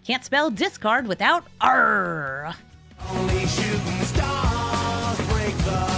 Can't spell discard without R. Only shooting stars break the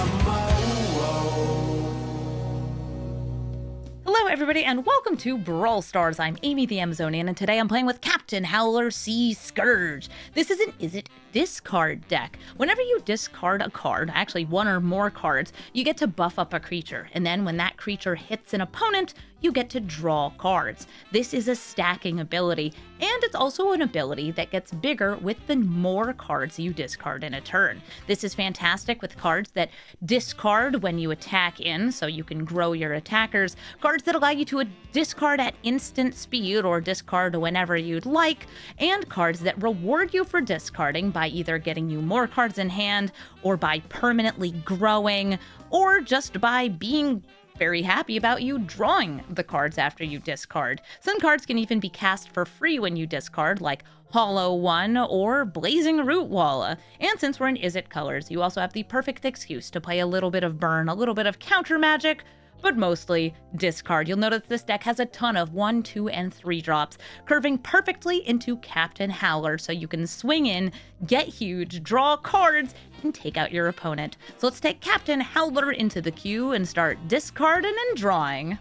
Hello everybody and welcome to Brawl Stars. I'm Amy the Amazonian and today I'm playing with Captain Howler C. Scourge. This is an Is It discard deck. Whenever you discard a card, actually one or more cards, you get to buff up a creature, and then when that creature hits an opponent, you get to draw cards. This is a stacking ability, and it's also an ability that gets bigger with the more cards you discard in a turn. This is fantastic with cards that discard when you attack in, so you can grow your attackers, cards that allow you to discard at instant speed or discard whenever you'd like, and cards that reward you for discarding by either getting you more cards in hand, or by permanently growing, or just by being very happy about you drawing the cards after you discard. Some cards can even be cast for free when you discard, like Hollow One or Blazing Root Walla. And since we're in Is It colors, you also have the perfect excuse to play a little bit of burn, a little bit of counter magic, but mostly discard. You'll notice this deck has a ton of 1, 2, and 3 drops, curving perfectly into Captain Howler, so you can swing in, get huge, draw cards, and take out your opponent. So let's take Captain Howler into the queue and start discarding and drawing.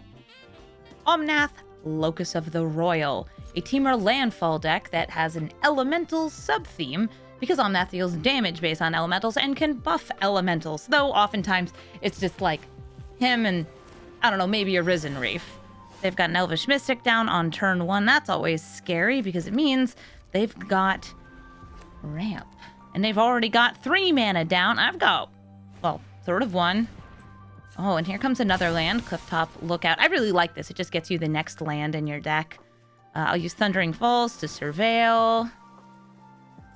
Omnath, Locus of the Royal, a Temur landfall deck that has an elemental sub-theme, because Omnath deals damage based on elementals and can buff elementals, though oftentimes it's just like him and, I don't know, maybe a Risen Reef. They've got an Elvish Mystic down on turn 1. That's always scary because it means they've got ramp. And they've already got 3 mana down. I've got, well, sort of 1. Oh, and here comes another land, Clifftop Lookout. I really like this. It just gets you the next land in your deck. I'll use Thundering Falls to surveil.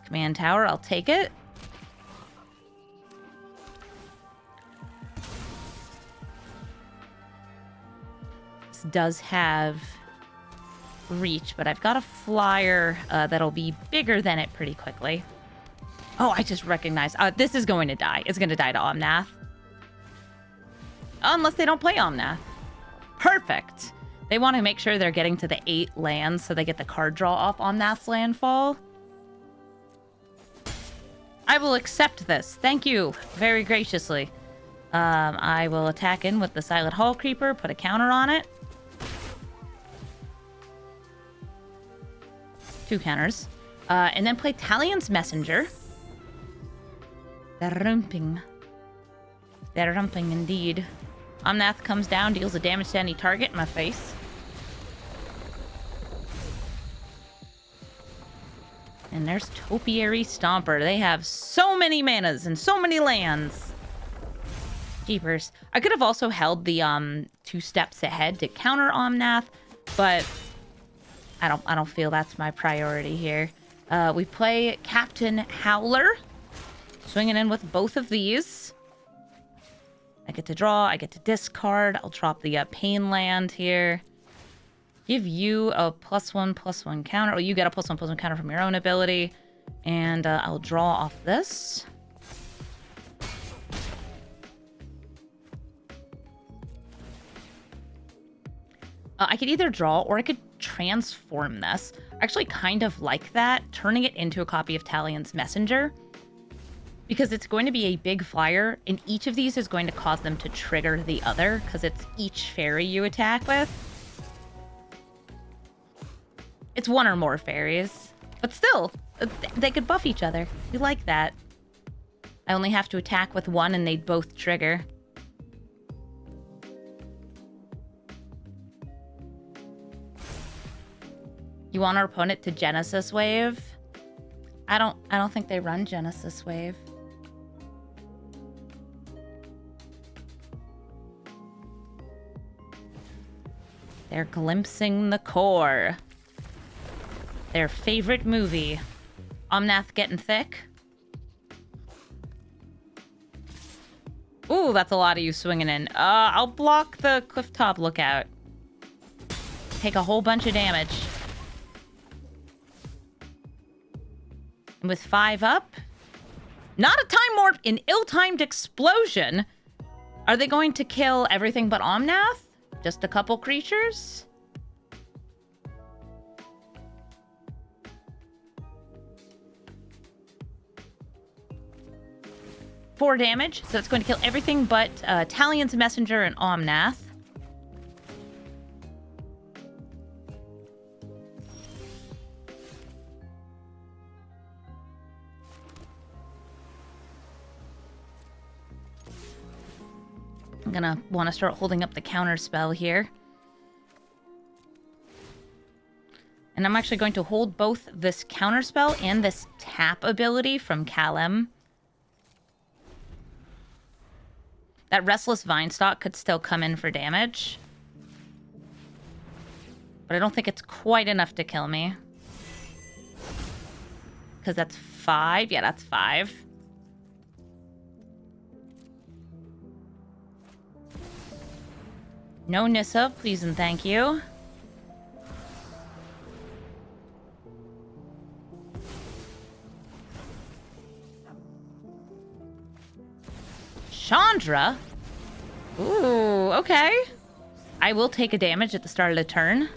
Command Tower, I'll take it. Does have reach, but I've got a flyer that'll be bigger than it pretty quickly. Oh, I just recognized. This is going to die. It's going to die to Omnath. Unless they don't play Omnath. Perfect. They want to make sure they're getting to the 8 lands so they get the card draw off Omnath's landfall. I will accept this. Thank you very graciously. I will attack in with the Silent Hall Creeper, put a counter on it. 2 counters. And then play Talion's Messenger. They're rumping indeed. Omnath comes down, deals the damage to any target in my face. And there's Topiary Stomper. They have so many manas and so many lands. Jeepers. I could have also held the 2 steps ahead to counter Omnath, but I don't feel that's my priority here. We play Captain Howler, swinging in with both of these. I get to draw, I get to discard. I'll drop the Pain land here. Give you a +1/+1 counter. Well, you get a +1/+1 counter from your own ability. And I'll draw off this. I could either draw or I could transform this. I actually kind of like that, turning it into a copy of Talion's Messenger, because it's going to be a big flyer, and each of these is going to cause them to trigger the other, because it's each fairy you attack with. It's 1 or more fairies, but still, they could buff each other. You like that. I only have to attack with 1 and they'd both trigger. You want our opponent to Genesis Wave? I don't think they run Genesis Wave. They're glimpsing the core. Their favorite movie. Omnath getting thick. Ooh, that's a lot of you swinging in. I'll block the Clifftop Lookout. Take a whole bunch of damage. And with 5 up, not a Time Warp, an ill-timed explosion. Are they going to kill everything but Omnath? Just a couple creatures? 4 damage, so it's going to kill everything but Talion's Messenger and Omnath. I'm gonna want to start holding up the counter spell here. And I'm actually going to hold both this counter spell and this tap ability from Callum. That Restless Vinestalk could still come in for damage. But I don't think it's quite enough to kill me. Because that's 5. Yeah, that's 5. No Nissa, please and thank you. Chandra? Ooh, okay. I will take a damage at the start of the turn.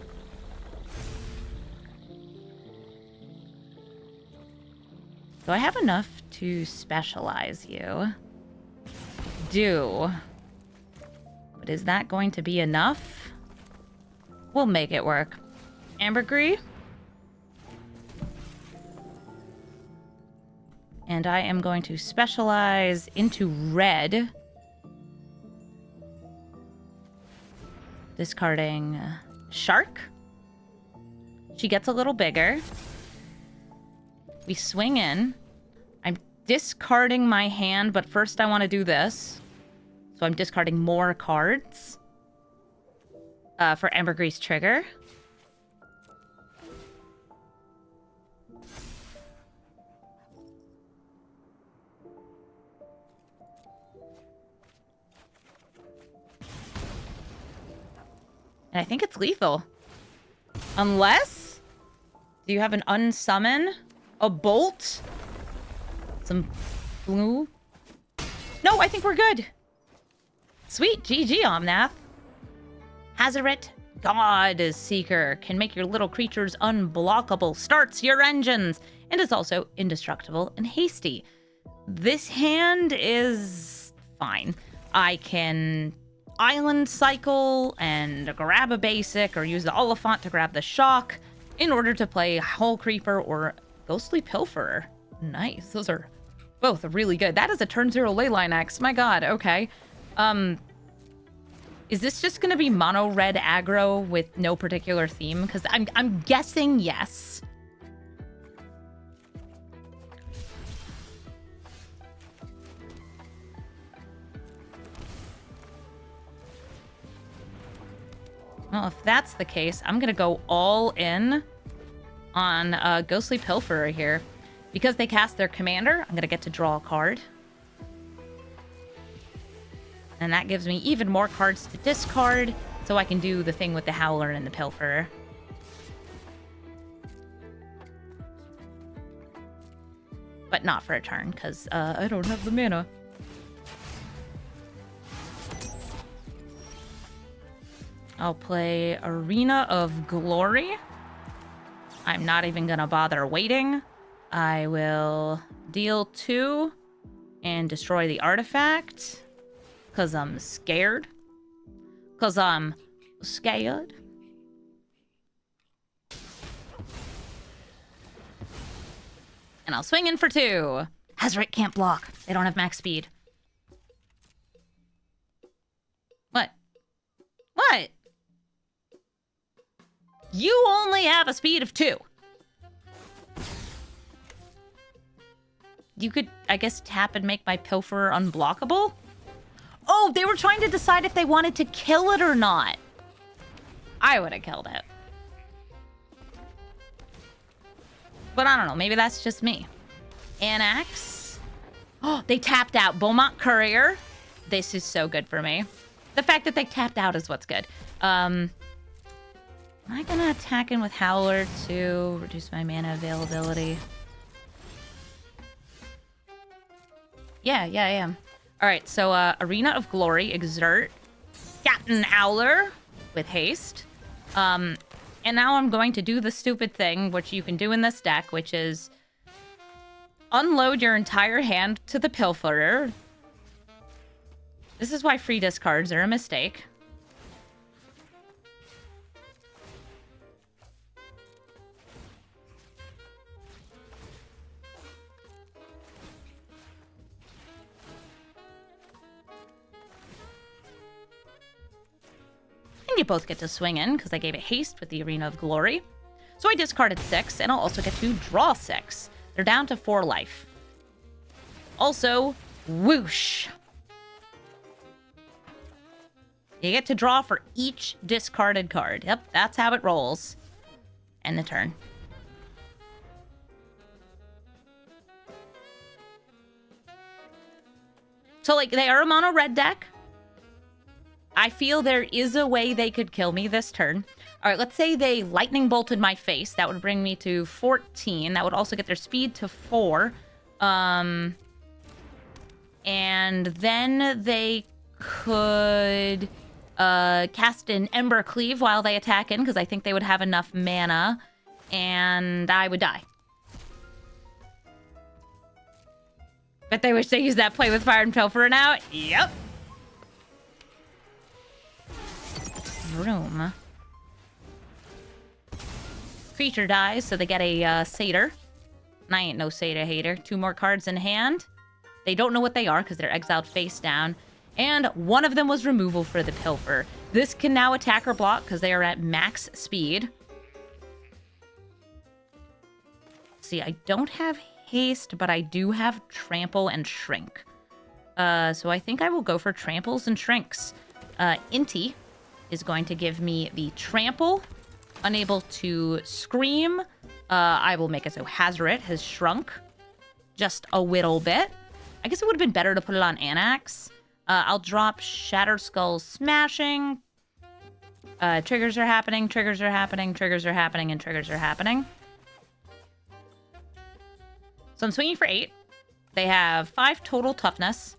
Do I have enough to specialize you? Do. But is that going to be enough? We'll make it work. Ambergris. And I am going to specialize into red. Discarding Shark. She gets a little bigger. We swing in. I'm discarding my hand, but first I want to do this. So I'm discarding more cards for Ambergris' trigger. And I think it's lethal. Unless... Do you have an unsummon? A bolt? Some blue? No, I think we're good. Sweet, GG, Omnath. Hazoret, God Seeker, can make your little creatures unblockable, starts your engines, and is also indestructible and hasty. This hand is fine. I can island cycle and grab a basic or use the Oliphant to grab the shock in order to play Hull Creeper or Ghostly Pilferer. Nice. Those are both really good. That is a turn 0 Leyline X. My god, okay. Is this just gonna be mono red aggro with no particular theme? Because I'm guessing yes. Well, if that's the case, I'm gonna go all in on Ghostly Pilferer here. Because they cast their commander, I'm gonna get to draw a card. And that gives me even more cards to discard, so I can do the thing with the Howler and the Pilferer. But not for a turn, because I don't have the mana. I'll play Arena of Glory. I'm not even gonna bother waiting. I will deal 2 and destroy the artifact. Because I'm scared. Because I'm scared. And I'll swing in for 2. Hazoret can't block. They don't have max speed. What? What? You only have a speed of 2. You could, I guess, tap and make my Pilferer unblockable? Oh, they were trying to decide if they wanted to kill it or not. I would have killed it. But I don't know. Maybe that's just me. Anax. Oh, they tapped out. Beaumont Courier. This is so good for me. The fact that they tapped out is what's good. Am I going to attack in with Howler to reduce my mana availability? Yeah, I am. All right, so Arena of Glory, Exert, Captain Howler with haste. And now I'm going to do the stupid thing, which you can do in this deck, which is unload your entire hand to the Pilferer, This is why free discards are a mistake. And you both get to swing in, because I gave it haste with the Arena of Glory. So I discarded 6, and I'll also get to draw 6. They're down to 4 life. Also, whoosh. You get to draw for each discarded card. Yep, that's how it rolls. End the turn. So, like, they are a mono red deck. I feel there is a way they could kill me this turn. All right, let's say they lightning bolted my face. That would bring me to 14. That would also get their speed to 4. And then they could cast an Ember Cleave while they attack in, because I think they would have enough mana, and I would die. Bet they wish they used that Play with Fire and Pilfer now. Yep. Room. Creature dies, so they get a satyr. And I ain't no satyr hater. 2 more cards in hand. They don't know what they are because they're exiled face down. And one of them was removal for the Pilfer. This can now attack or block because they are at max speed. See, I don't have haste, but I do have trample and shrink. So I think I will go for tramples and shrinks. Inti is going to give me the trample. Unable to scream. I will make it so Hazoret has shrunk just a little bit. I guess it would have been better to put it on Anax. I'll drop Shatter Skull Smashing. Triggers are happening, triggers are happening, triggers are happening, and triggers are happening. So I'm swinging for 8. They have 5 total toughness.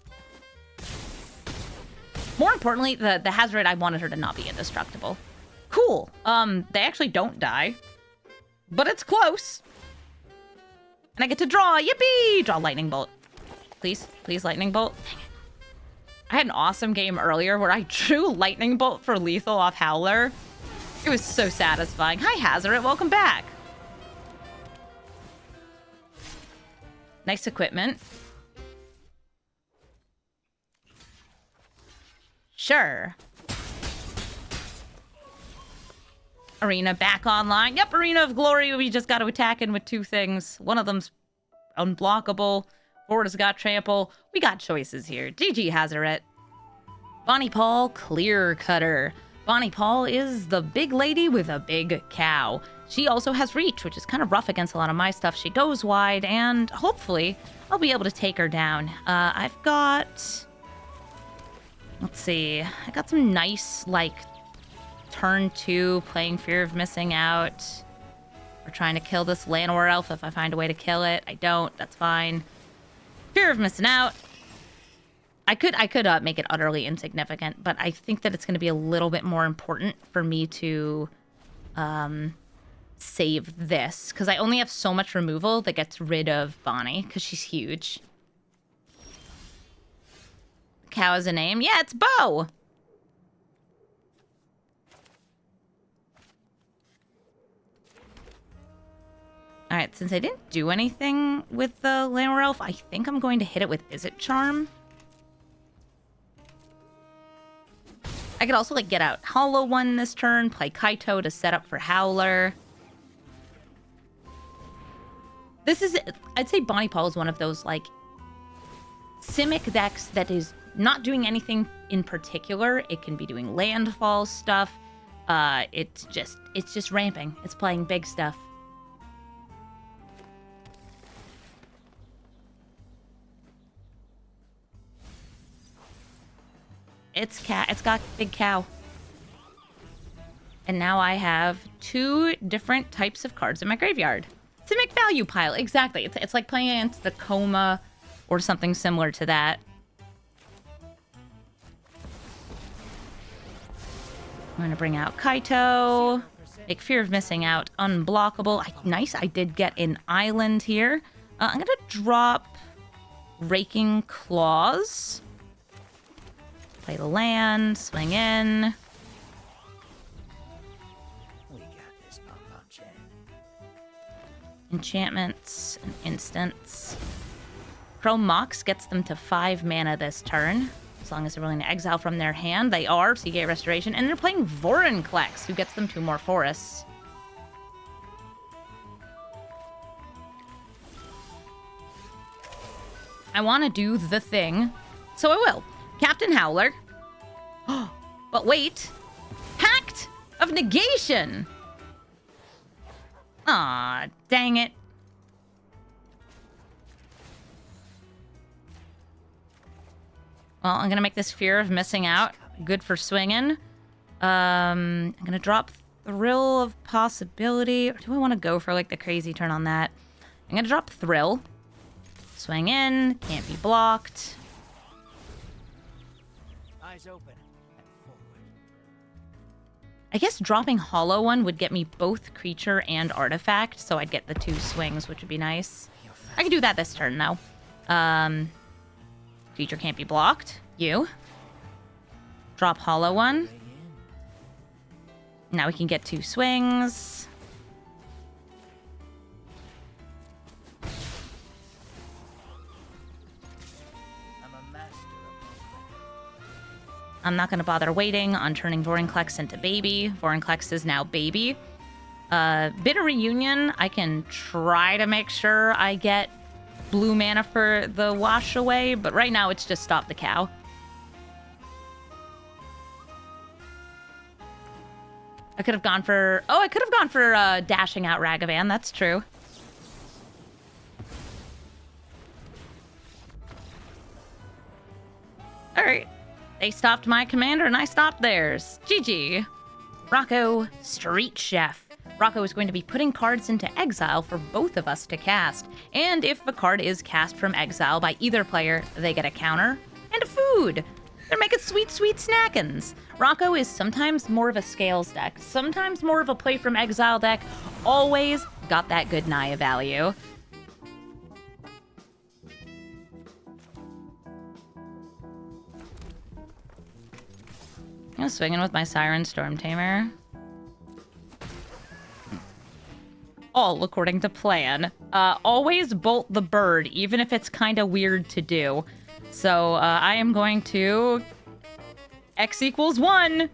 More importantly, the Hazoret, I wanted her to not be indestructible. Cool. They actually don't die. But it's close. And I get to draw. Yippee! Draw Lightning Bolt. Please. Please, Lightning Bolt. Dang it. I had an awesome game earlier where I drew Lightning Bolt for lethal off Howler. It was so satisfying. Hi, Hazoret. Welcome back. Nice equipment. Sure. Arena back online. Yep, Arena of Glory. We just got to attack in with 2 things. One of them's unblockable. Forward has got trample. We got choices here. GG, Hazoret. Bonnie Pall, Clear Cutter. Bonnie Pall is the big lady with a big cow. She also has reach, which is kind of rough against a lot of my stuff. She goes wide, and hopefully I'll be able to take her down. I've got... Let's see. I got some nice, like, turn 2, playing Fear of Missing Out. We're trying to kill this Llanowar Elf if I find a way to kill it. I don't. That's fine. Fear of Missing Out. I could make it utterly insignificant, but I think that it's going to be a little bit more important for me to save this, because I only have so much removal that gets rid of Bonnie, because she's huge. Cow is a name? Yeah, it's Bo! Alright, since I didn't do anything with the Llanowar Elf, I think I'm going to hit it with Izzet Charm. I could also, like, get out Hollow One this turn, play Kaito to set up for Howler. This is... I'd say Bonnie Pall is one of those, like, Simic decks that is not doing anything in particular. It can be doing landfall stuff. It's just ramping. It's playing big stuff. It's got big cow. And now I have 2 different types of cards in my graveyard. Simic value pile, exactly. It's like playing against the Coma or something similar to that. I'm gonna bring out Kaito. Make Fear of Missing Out unblockable. Nice, I did get an island here. I'm gonna drop Raking Claws. Play the land, swing in. We got this, Pom-Pom-Chan. Enchantments and instants. Chrome Mox gets them to 5 mana this turn. As long as they're willing to exile from their hand, they are, so you get restoration. And they're playing Vorinclex, who gets them 2 more forests. I want to do the thing, so I will. Captain Howler. But wait. Pact of Negation! Aw, dang it. Well, I'm going to make this Fear of Missing Out good for swinging. I'm going to drop Thrill of Possibility. Or do I want to go for, like, the crazy turn on that? I'm going to drop Thrill. Swing in. Can't be blocked. Eyes open and forward. I guess dropping Hollow One would get me both creature and artifact, so I'd get the 2 swings, which would be nice. I can do that this turn, though. Creature can't be blocked. You. Drop Hollow One. Now we can get 2 swings. I'm a master of I'm not going to bother waiting on turning Vorinclex into baby. Vorinclex is now baby. Bitter Reunion, I can try to make sure I get blue mana for the wash away, but right now it's just stop the cow. I could have gone for... Oh, I could have gone for dashing out Ragavan. That's true. All right. They stopped my commander and I stopped theirs. GG. Rocco, Street Chef. Rocco is going to be putting cards into exile for both of us to cast. And if a card is cast from exile by either player, they get a counter and a food. They're making sweet, sweet snackins. Rocco is sometimes more of a scales deck, sometimes more of a play from exile deck. Always got that good Naya value. I'm swinging with my Siren Storm Tamer. All according to plan. Always bolt the bird, even if it's kind of weird to do. So I am going to X equals 1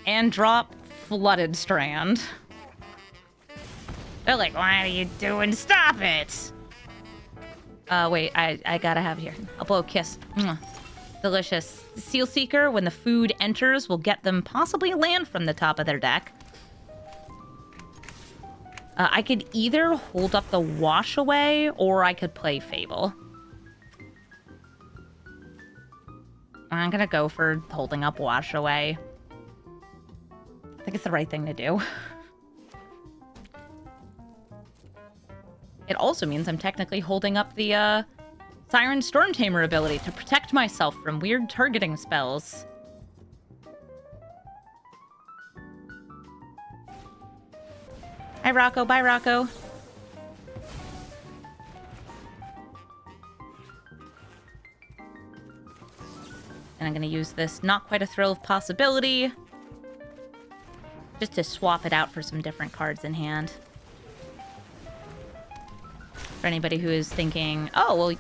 and drop Flooded Strand. They're like, what are you doing? Stop it! Wait, I gotta have here. I'll blow a kiss. Mwah. Delicious. Seal Seeker, when the food enters, will get them possibly land from the top of their deck. I could either hold up the Wash Away, or I could play Fable. I'm gonna go for holding up Wash Away. I think it's the right thing to do. It also means I'm technically holding up the Siren Storm Tamer ability to protect myself from weird targeting spells. Hi, Rocco. Bye, Rocco. And I'm going to use this Not Quite a Thrill of Possibility just to swap it out for some different cards in hand. For anybody who is thinking, oh, well,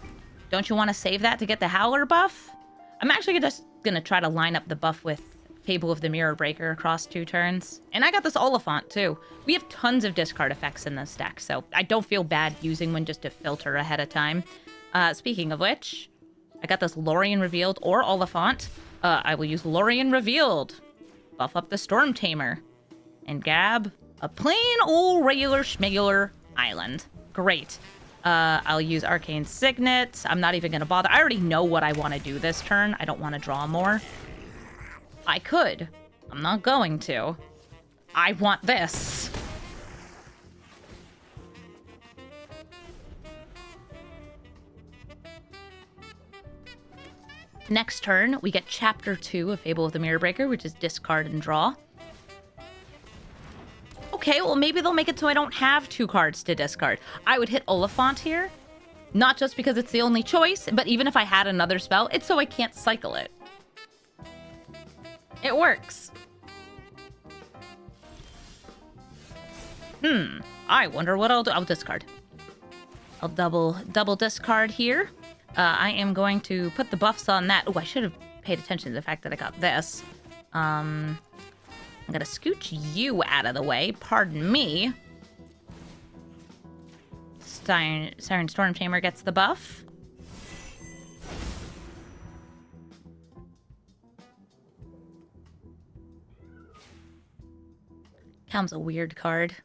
don't you want to save that to get the Howler buff? I'm actually just going to try to line up the buff with Fable of the Mirror Breaker across 2 turns. And I got this Oliphant, too. We have tons of discard effects in this deck, so I don't feel bad using one just to filter ahead of time. Speaking of which, I got this Lorien Revealed or Oliphant. I will use Lorien Revealed. Buff up the Storm Tamer. And grab a plain old regular schmegular island. Great. I'll use Arcane Signet. I'm not even going to bother. I already know what I want to do this turn. I don't want to draw more. I could. I'm not going to. I want this. Next turn, we get Chapter 2 of Fable of the Mirror Breaker, which is discard and draw. Okay, well, maybe they'll make it so I don't have 2 cards to discard. I would hit Oliphant here. Not just because it's the only choice, but even if I had another spell, it's so I can't cycle it. It works. I wonder what I'll do. I'll discard. I'll double discard here. I am going to put the buffs on that. Oh, I should have paid attention to the fact that I got this. I'm gonna scooch you out of the way. Pardon me. Siren Storm Chamber gets the buff. Comes a weird card.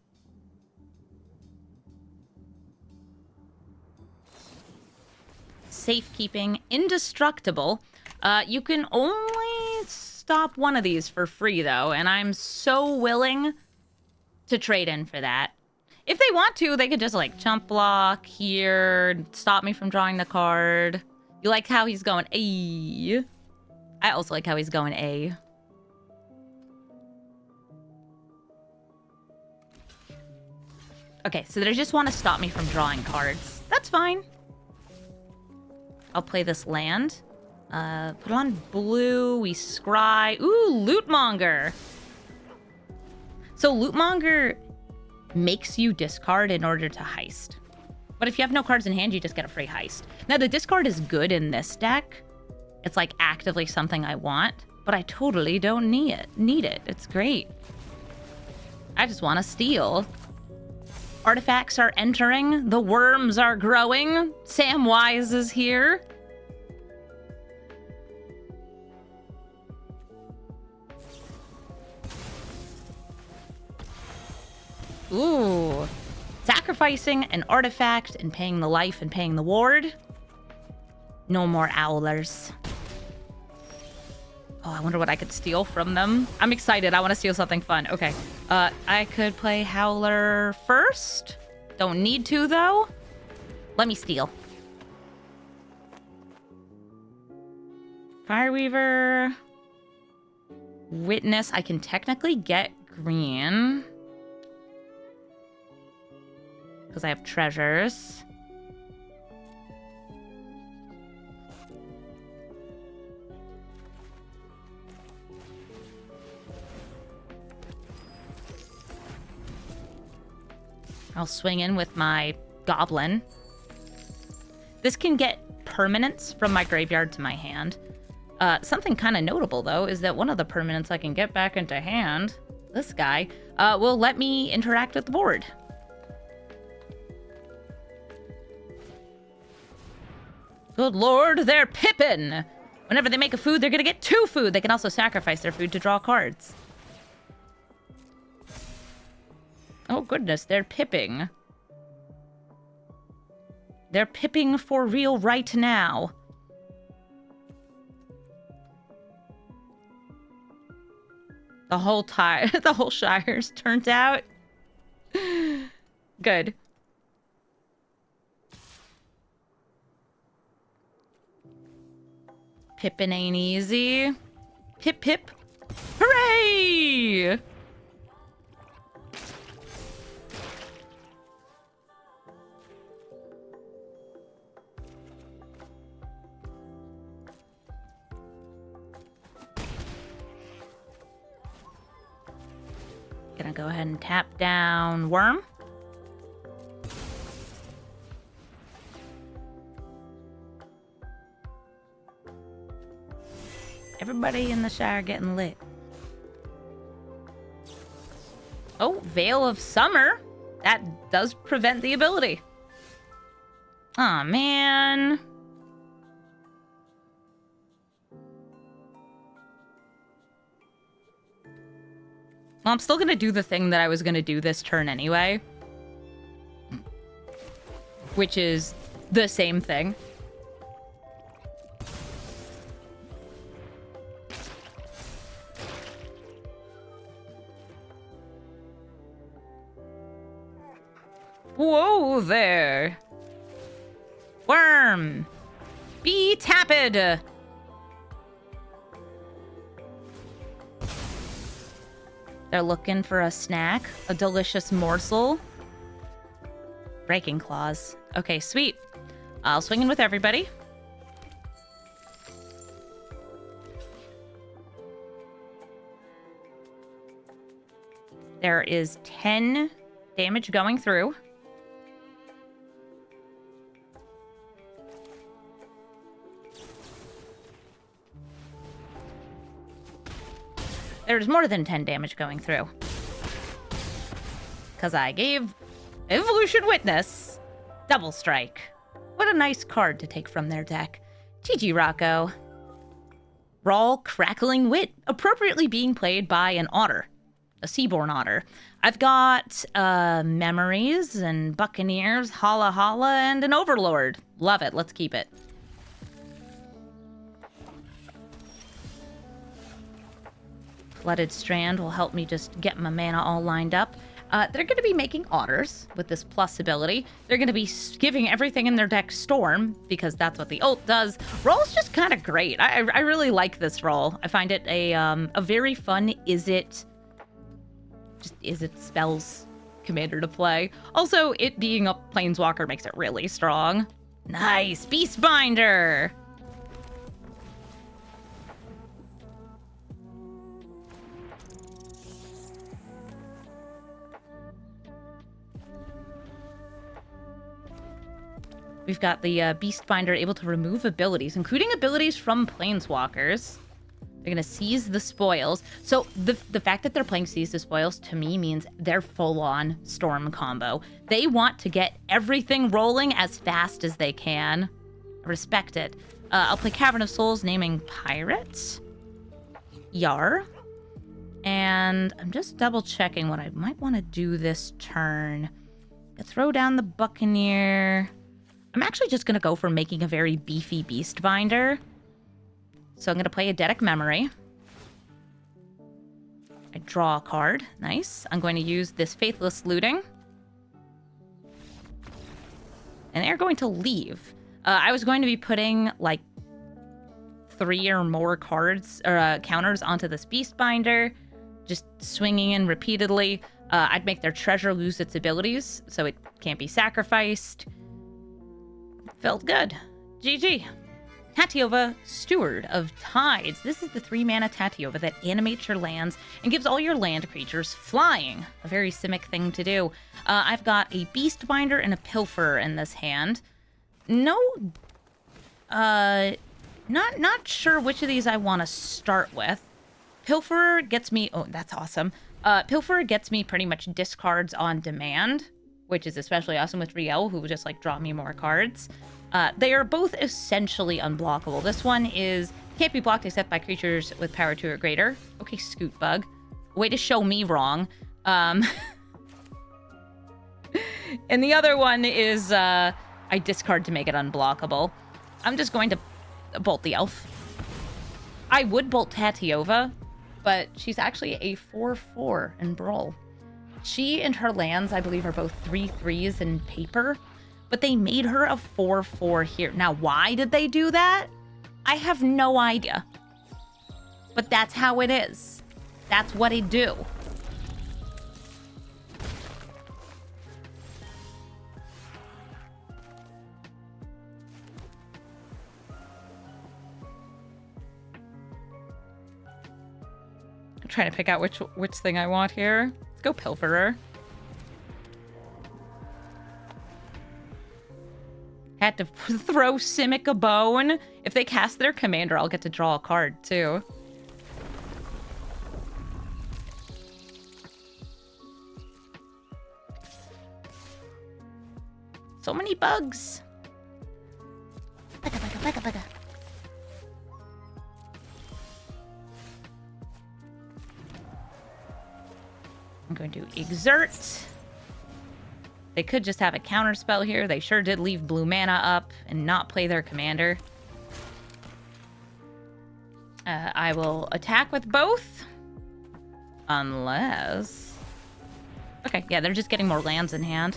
Safekeeping, indestructible. You can only stop one of these for free, though, and I'm so willing to trade in for that. If they want to, they could just, like, chump block here, stop me from drawing the card. You like how he's going A? I also like how he's going A. Okay, so they just want to stop me from drawing cards. That's fine. I'll play this land. Put on blue. We scry. Ooh, Lootmonger. So Lootmonger makes you discard in order to heist. But if you have no cards in hand, you just get a free heist. Now, the discard is good in this deck. It's like actively something I want, but I totally don't need it. It's great. I just want to steal. Artifacts are entering. The worms are growing. Samwise is here. Ooh. Sacrificing an artifact and paying the life and paying the ward. No more Owlers. Oh, I wonder what I could steal from them. I'm excited. I want to steal something fun. Okay. I could play Howler first. Don't need to, though. Let me steal. Fireweaver. Witness. I can technically get green. Because I have treasures. I'll swing in with my goblin. This can get permanents from my graveyard to my hand. Something kind of notable, though, is that one of the permanents I can get back into hand, this guy, will let me interact with the board. Good lord, they're pippin'! Whenever they make a food, they're gonna get 2 food. They can also sacrifice their food to draw cards. Oh goodness, they're pipping. They're pipping for real right now. The whole Shire's turned out. Good. Pippin' ain't easy. Pip pip. Hooray! Gonna go ahead and tap down Worm. Everybody in the Shire getting lit. Oh, Veil of Summer. That does prevent the ability. Aw, man. Well, I'm still gonna do the thing that I was gonna do this turn anyway. Which is the same thing. Whoa there. Worm. Be tapped. They're looking for a snack, a delicious morsel. Breaking Claws. Okay, sweet. I'll swing in with everybody. There is 10 damage going through. There's more than 10 damage going through. Because I gave Evolution Witness Double Strike. What a nice card to take from their deck. GG, Rocco. Brawl Crackling Wit, appropriately being played by an otter. A Seaborn Otter. I've got Memories and Buccaneers, Holla Holla, and an Overlord. Love it. Let's keep it. Flooded Strand will help me just get my mana all lined up. They're going to be making otters with this plus ability. They're going to be giving everything in their deck Storm, because that's what the ult does. Roll's just kind of great. I really like this roll. I find it a very fun Is It spells commander to play. Also, it being a Planeswalker makes it really strong. Nice! Beastbinder! We've got the Beastbinder able to remove abilities, including abilities from Planeswalkers. They're going to seize the spoils. So the fact that they're playing Seize the Spoils to me means they're full-on Storm combo. They want to get everything rolling as fast as they can. I respect it. I'll play Cavern of Souls, naming Pirate. Yar. And I'm just double-checking what I might want to do this turn. Throw down the Buccaneer. I'm actually just going to go for making a very beefy Beastbinder. So I'm going to play Eidetic Memory. I draw a card. Nice. I'm going to use this Faithless Looting. And they're going to leave. I was going to be putting, like, 3 or more cards, or counters onto this Beastbinder. Just swinging in repeatedly. I'd make their treasure lose its abilities, so it can't be sacrificed. Felt good. GG. Tatyova, Steward of Tides. This is the 3-mana Tatyova that animates your lands and gives all your land creatures flying. A very Simic thing to do. I've got a Beastbinder and a Pilferer in this hand. No, not sure which of these I want to start with. Pilferer gets me, oh, that's awesome. Pilferer gets me pretty much discards on demand, which is especially awesome with Riel, who will just, like, draw me more cards. They are both essentially unblockable. This one can't be blocked except by creatures with power 2 or greater. Okay, Scoot Bug. Way to show me wrong. And the other one is I discard to make it unblockable. I'm just going to bolt the elf. I would bolt Tatyova, but she's actually a 4/4 in Brawl. She and her lands, I believe, are both 3/3s in paper, but they made her a 4/4 here. Now, why did they do that? I have no idea. But that's how it is. That's what they do. I'm trying to pick out which thing I want here. Let's go Pilferer. Had to throw Simic a bone. If they cast their commander, I'll get to draw a card, too. So many bugs. Bugga, bugga, bugga, bugga. I'm going to exert. They could just have a counter spell here. They sure did leave blue mana up and not play their commander. I will attack with both. Unless... Okay, yeah, they're just getting more lands in hand.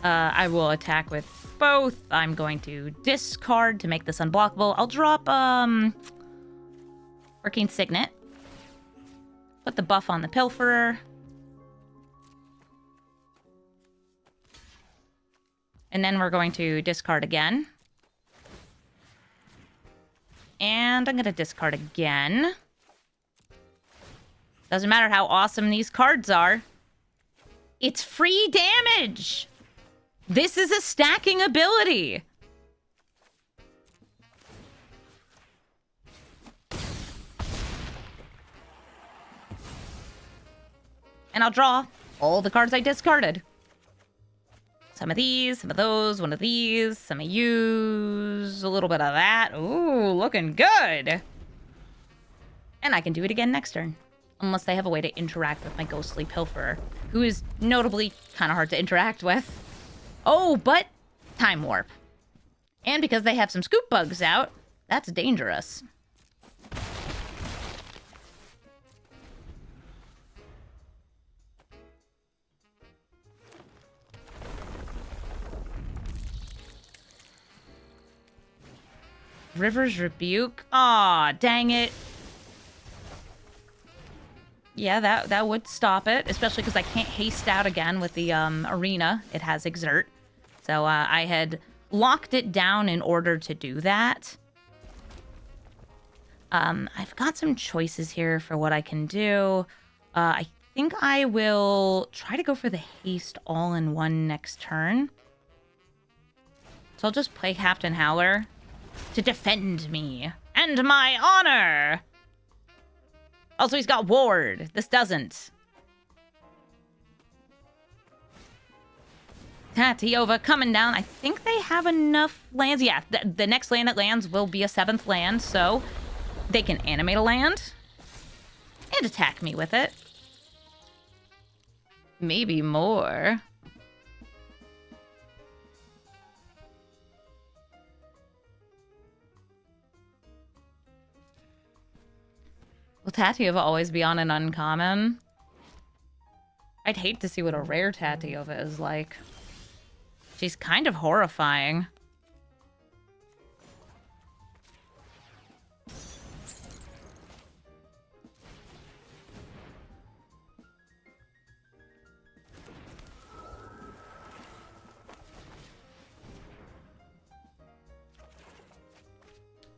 I will attack with both. I'm going to discard to make this unblockable. I'll drop, Working Signet. Put the buff on the Pilferer. And then we're going to discard again. And I'm going to discard again. Doesn't matter how awesome these cards are. It's free damage! This is a stacking ability! And I'll draw all the cards I discarded. Some of these, some of those, one of these, some of yous, a little bit of that. Ooh, looking good! And I can do it again next turn. Unless they have a way to interact with my ghostly pilferer, who is notably kind of hard to interact with. Oh, but time warp. And because they have some scoop bugs out, that's dangerous. River's Rebuke? Aw, dang it. Yeah, that would stop it, especially because I can't haste out again with the arena. It has Exert. So I had locked it down in order to do that. I've got some choices here for what I can do. I think I will try to go for the haste all-in-one next turn. So I'll just play Captain Howler to defend me and my honor. Also, he's got Ward. This doesn't. Tatyova coming down. I think they have enough lands. Yeah, the next land that lands will be a 7th land, so they can animate a land and attack me with it. Maybe more. Will Tatyova always be on an uncommon? I'd hate to see what a rare Tatyova is like. She's kind of horrifying.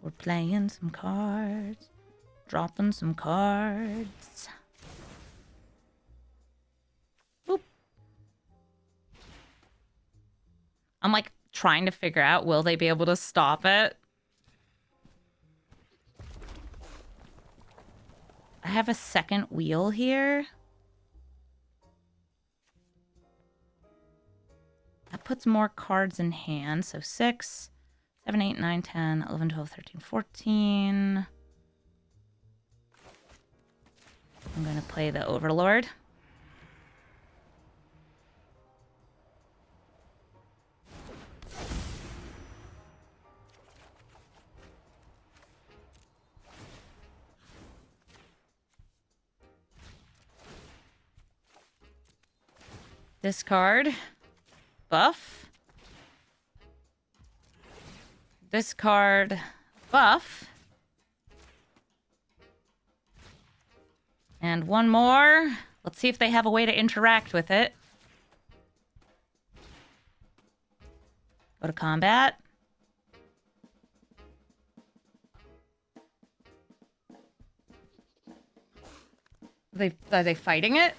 We're playing some cards. Dropping some cards. Boop. I'm like trying to figure out, will they be able to stop it? I have a second wheel here. That puts more cards in hand. So 6, 7, 8, 9, 10, 11, 12, 13, 14. I'm going to play the Overlord. Discard. Buff. Discard. Buff. And one more. Let's see if they have a way to interact with it. Go to combat. Are they fighting it?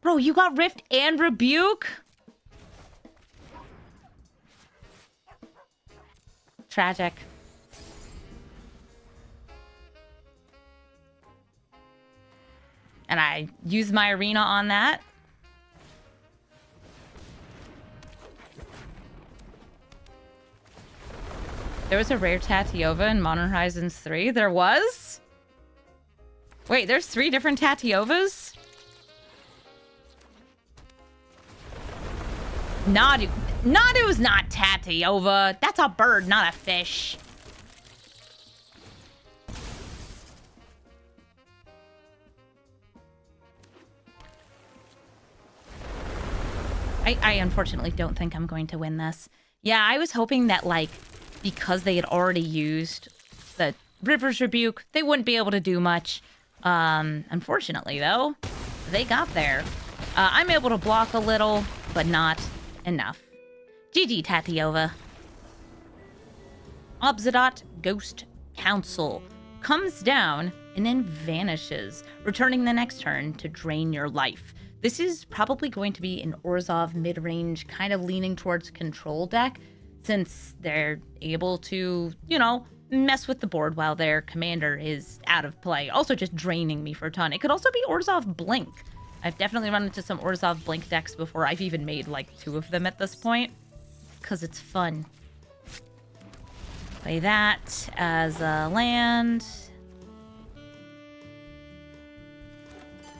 Bro, you got Rift and Rebuke? Tragic. And I use my arena on that. There was a rare Tatyova in Modern Horizons 3. There was? Wait, there's 3 different Tatyovas? Nadu's not Tatyova. That's a bird, not a fish. I unfortunately don't think I'm going to win this. Yeah, I was hoping that, like, because they had already used the River's Rebuke, they wouldn't be able to do much. Unfortunately, though, they got there. I'm able to block a little, but not enough. GG, Tatyova. Obzedat Ghost Council comes down and then vanishes, returning the next turn to drain your life. This is probably going to be an Orzhov mid-range, kind of leaning towards control deck, since they're able to, you know, mess with the board while their commander is out of play. Also just draining me for a ton. It could also be Orzhov Blink. I've definitely run into some Orzhov Blink decks before. I've even made like 2 of them at this point, because it's fun. Play that as a land.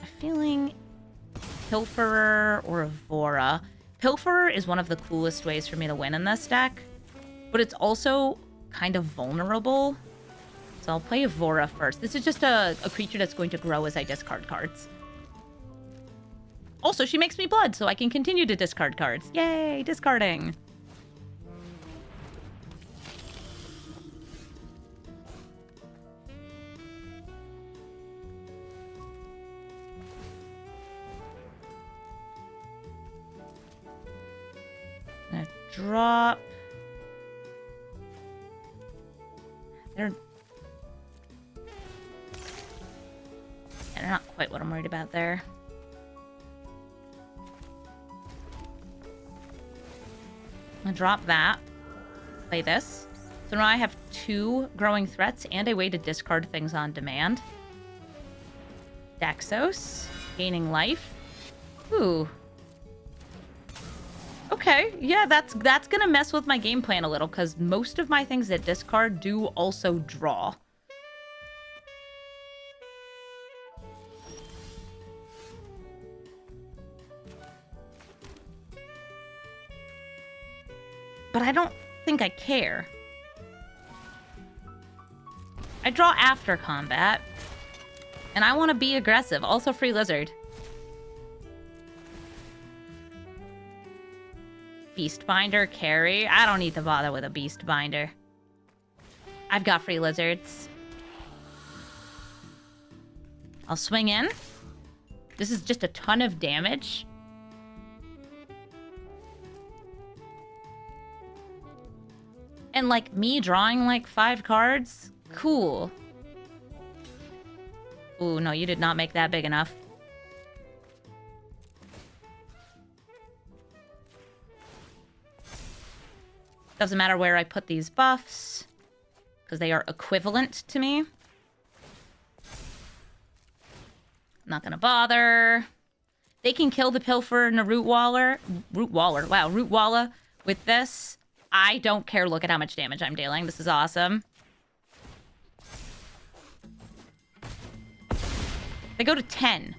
I'm feeling Pilferer or Evora. Pilferer is one of the coolest ways for me to win in this deck, but it's also kind of vulnerable. So I'll play Evora first. This is just a creature that's going to grow as I discard cards. Also, she makes me blood, so I can continue to discard cards. Yay, discarding. Gonna drop. They're not quite what I'm worried about there. I'm gonna drop that. Play this. So now I have 2 growing threats and a way to discard things on demand. Daxos, gaining life. Ooh. Okay, yeah, that's gonna mess with my game plan a little, because most of my things that discard do also draw. But I don't think I care. I draw after combat, and I want to be aggressive. Also free lizard. Beastbinder, carry. I don't need to bother with a Beastbinder. I've got free lizards. I'll swing in. This is just a ton of damage. And like me drawing like 5 cards? Cool. Ooh, no, you did not make that big enough. Doesn't matter where I put these buffs, because they are equivalent to me. Not gonna bother. They can kill the Pilfer and the Root Walla with this. I don't care. Look at how much damage I'm dealing. This is awesome. They go to 10.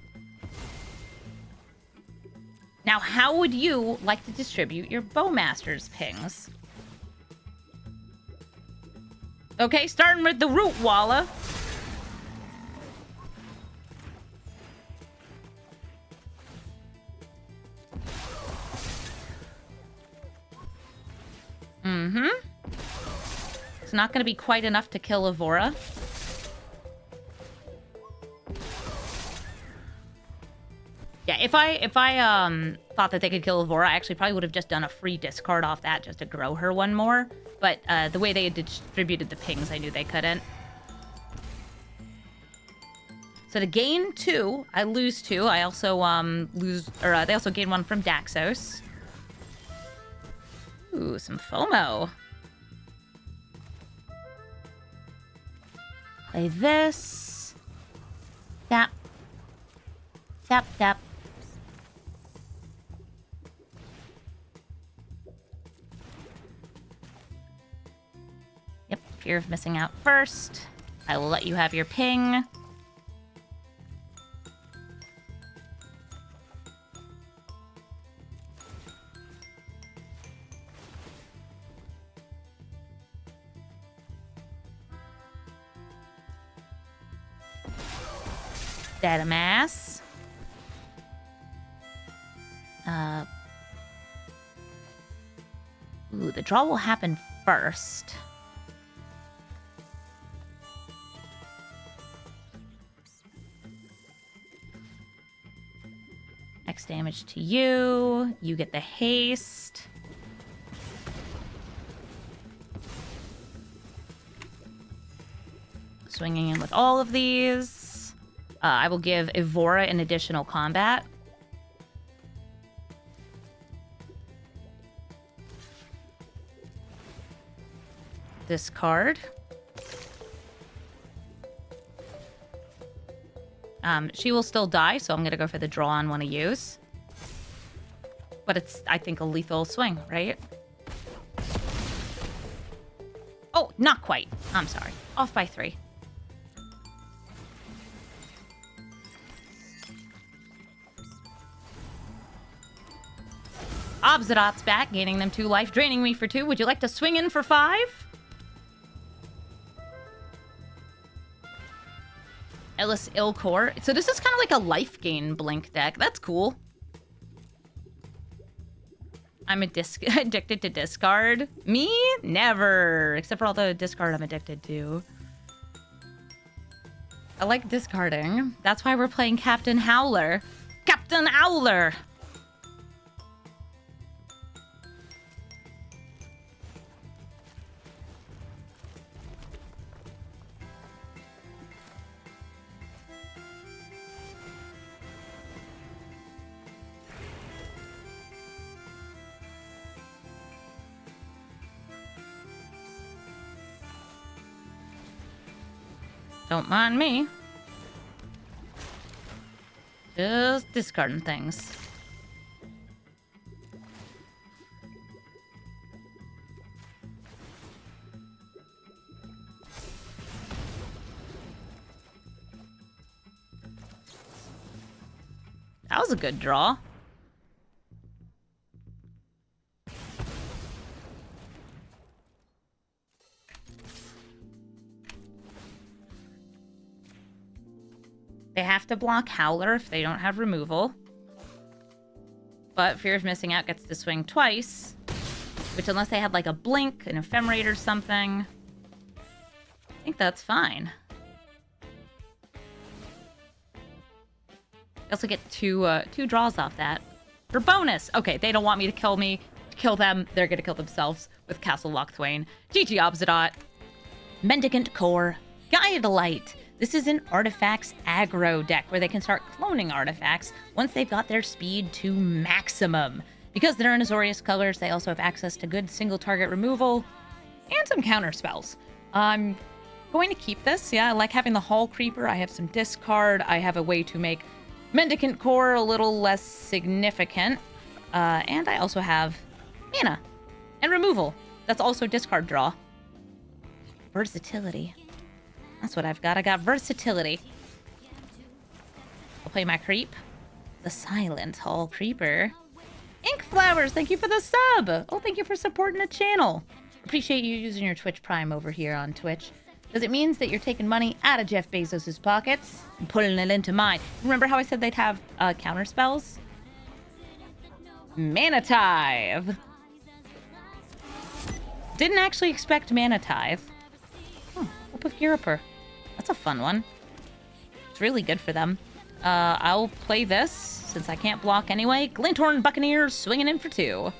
Now, how would you like to distribute your Bowmaster's pings? Okay, starting with the Root Walla. Mm-hmm. It's not going to be quite enough to kill Evora. Yeah, if I thought that they could kill Evora, I actually probably would have just done a free discard off that just to grow her one more. But the way they had distributed the pings, I knew they couldn't. So to gain 2, I lose 2. I also they also gain 1 from Daxos. Ooh, some FOMO. Play this. Tap. Tap, tap. Yep, fear of missing out first. I will let you have your ping. Datamass. Ooh, the draw will happen first. X damage to you. You get the haste. Swinging in with all of these. I will give Evora an additional combat. Discard. She will still die, so I'm going to go for the draw on one of use. But it's, I think, a lethal swing, right? Oh, not quite. I'm sorry. Off by 3. Obzedat's back, gaining them 2 life, draining me for 2. Would you like to swing in for 5? Ellis Ilcore. So this is kind of like a life gain blink deck. That's cool. I'm addicted to discard. Me? Never. Except for all the discard I'm addicted to. I like discarding. That's why we're playing Captain Howler. Captain Howler! Don't mind me. Just discarding things. That was a good draw. They have to block Howler if they don't have removal. But Fear of Missing Out gets to swing twice. Which, unless they had like a blink, an ephemerate or something, I think that's fine. They also get two draws off that. For bonus! Okay, they don't want me to kill them. They're gonna kill themselves with Castle Lochthwain. GG Obzedat. Mendicant Core. Guided Light. This is an artifacts aggro deck where they can start cloning artifacts once they've got their speed to maximum. Because they're in Azorius colors, they also have access to good single target removal and some counter spells. I'm going to keep this. Yeah, I like having the Hall Creeper. I have some discard. I have a way to make Mendicant Core a little less significant. And I also have mana and removal. That's also discard draw. Versatility. That's what I've got. I got versatility. I'll play my creep. The Silent Hall Creeper. Ink Flowers, thank you for the sub. Oh, thank you for supporting the channel. Appreciate you using your Twitch Prime over here on Twitch. Because it means that you're taking money out of Jeff Bezos' pockets and putting it into mine. Remember how I said they'd have counter spells? Mana Tithe. Didn't actually expect Mana Tithe. Oh, Hope of Europer. That's a fun one. It's really good for them. I'll play this, since I can't block anyway. Glinthorn Buccaneers swinging in for 2.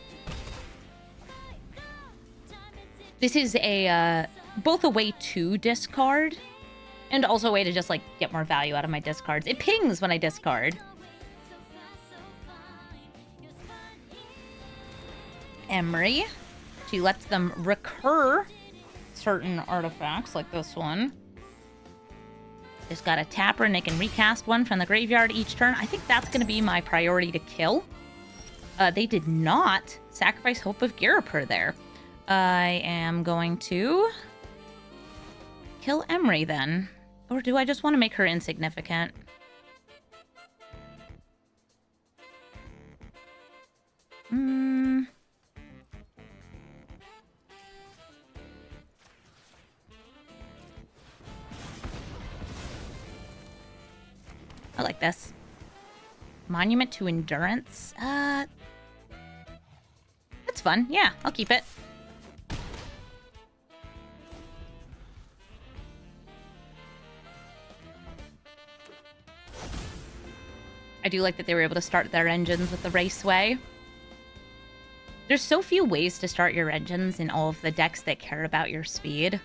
This is a both a way to discard, and also a way to just, like, get more value out of my discards. It pings when I discard. Emery. She lets them recur certain artifacts, like this one. Just gotta tap her and they can recast one from the graveyard each turn. I think that's gonna be my priority to kill. They did not sacrifice Hope of Gyaraper there. I am going to kill Emery then. Or do I just want to make her insignificant? I like this. Monument to Endurance. That's fun. Yeah, I'll keep it. I do like that they were able to start their engines with the Raceway. There's so few ways to start your engines in all of the decks that care about your speed.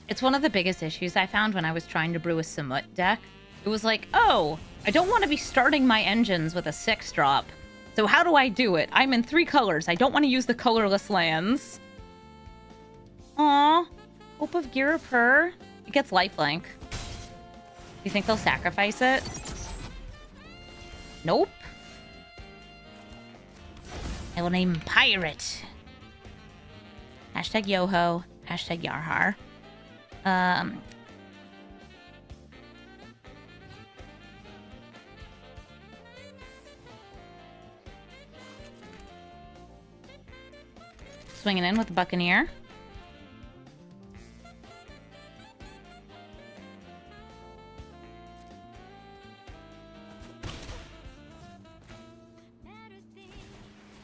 It's one of the biggest issues I found when I was trying to brew a Samut deck. It was like, oh, I don't want to be starting my engines with a 6-drop. So how do I do it? I'm in 3 colors. I don't want to use the colorless lands. Aww. Hope of Girapur. It gets lifelink. You think they'll sacrifice it? Nope. I will name Pirate. Hashtag Yoho. Hashtag Yarhar. Swinging in with the Buccaneer.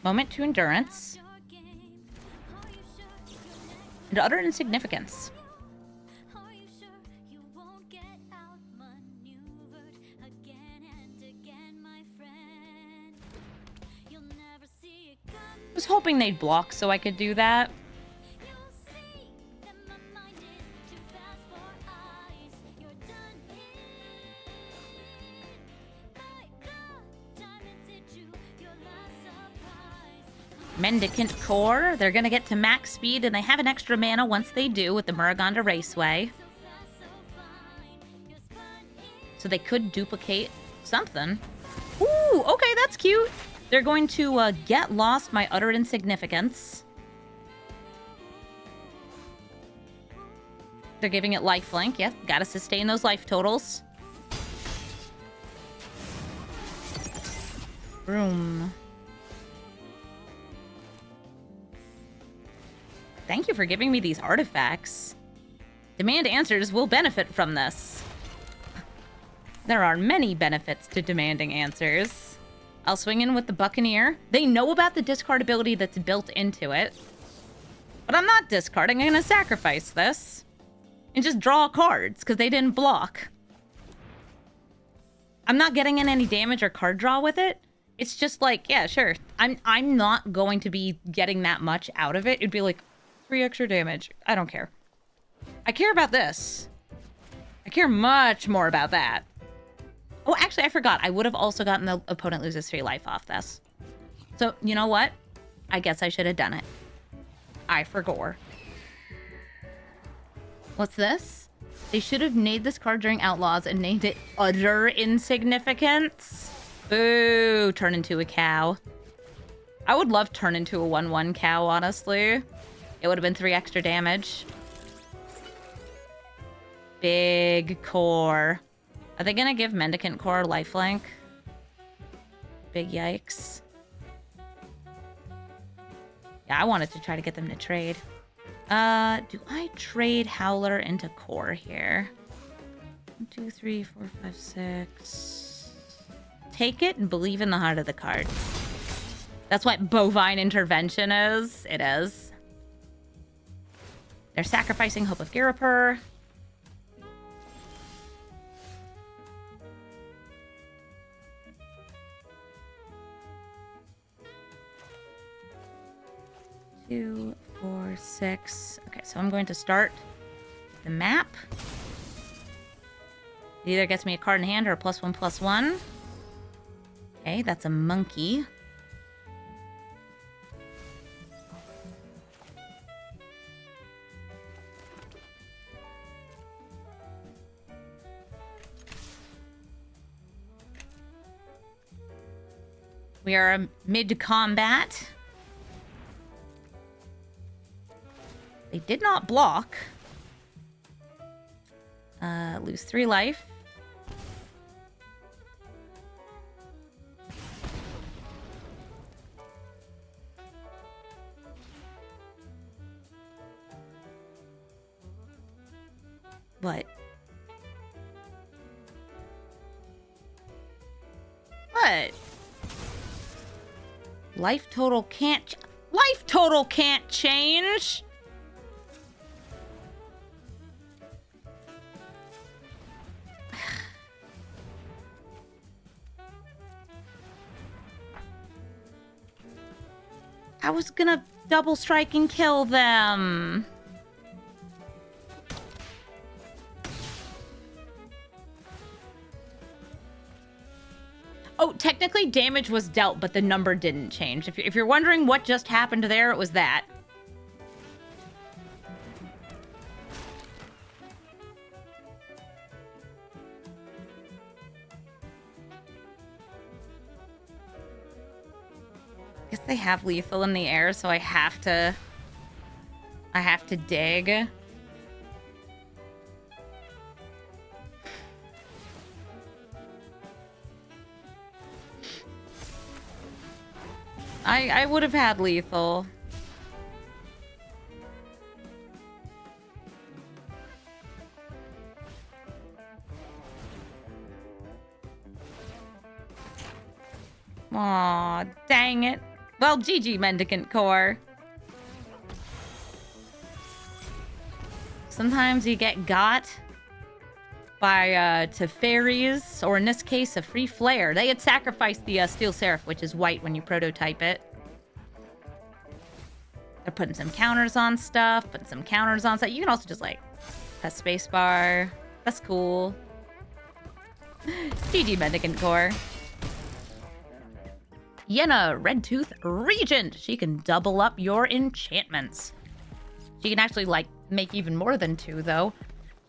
Moment to Endurance. And Utter Insignificance. I was hoping they'd block so I could do that. Mendicant Core. They're going to get to max speed, and they have an extra mana once they do with the Muragonda Raceway. So they could duplicate something. Ooh, okay, that's cute. They're going to get lost my Utter Insignificance. They're giving it lifelink. Yep, gotta sustain those life totals. Boom. Thank you for giving me these artifacts. Demand answers will benefit from this. There are many benefits to demanding answers. I'll swing in with the Buccaneer. They know about the discard ability that's built into it. But I'm not discarding. I'm going to sacrifice this. And just draw cards, because they didn't block. I'm not getting in any damage or card draw with it. It's just like, yeah, sure. I'm not going to be getting that much out of it. It'd be like 3 extra damage. I don't care. I care about this. I care much more about that. Oh, actually, I forgot. I would have also gotten the opponent loses 3 life off this. So, you know what? I guess I should have done it. I forgot. What's this? They should have named this card during Outlaws and named it Utter Insignificance. Boo, turn into a cow. I would love turn into a 1/1 cow, honestly. It would have been 3 extra damage. Big core. Are they gonna give Mendicant Core lifelink? Big yikes. Yeah, I wanted to try to get them to trade. Do I trade Howler into Core here? 1, 2, 3, 4, 5, 6. Take it and believe in the heart of the cards. That's what Bovine Intervention is. It is. They're sacrificing Hope of Girapur. Two, 4, 6. Okay, so I'm going to start the map. It either gets me a card in hand or a +1/+1. Okay, that's a monkey. We are mid-combat. They did not block. Lose 3 life. What? What? Life total can't change. I was gonna double strike and kill them. Oh, technically damage was dealt, but the number didn't change. If you're wondering what just happened there, it was that. I guess they have lethal in the air, so I have to dig. I would have had lethal. Aw, dang it. Well, GG, Mendicant Core. Sometimes you get got by Teferis, or in this case, a free flare. They had sacrificed the Steel Seraph, which is white when you prototype it. They're putting some counters on stuff, putting some counters on stuff. You can also just, like, press spacebar. That's cool. GG, Mendicant Core. Yenna, Red Tooth Regent. She can double up your enchantments. She can actually, like, make even more than 2, though,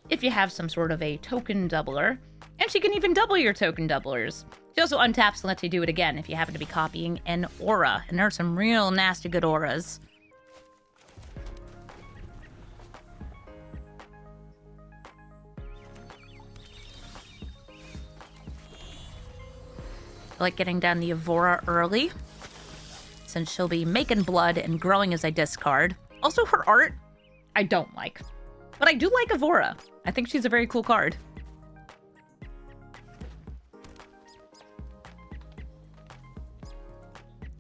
if you have some sort of a token doubler. And she can even double your token doublers. She also untaps and lets you do it again if you happen to be copying an aura. And there are some real nasty good auras. I like getting down the Evora early, since she'll be making blood and growing as I discard. Also, her art, I don't like. But I do like Evora. I think she's a very cool card.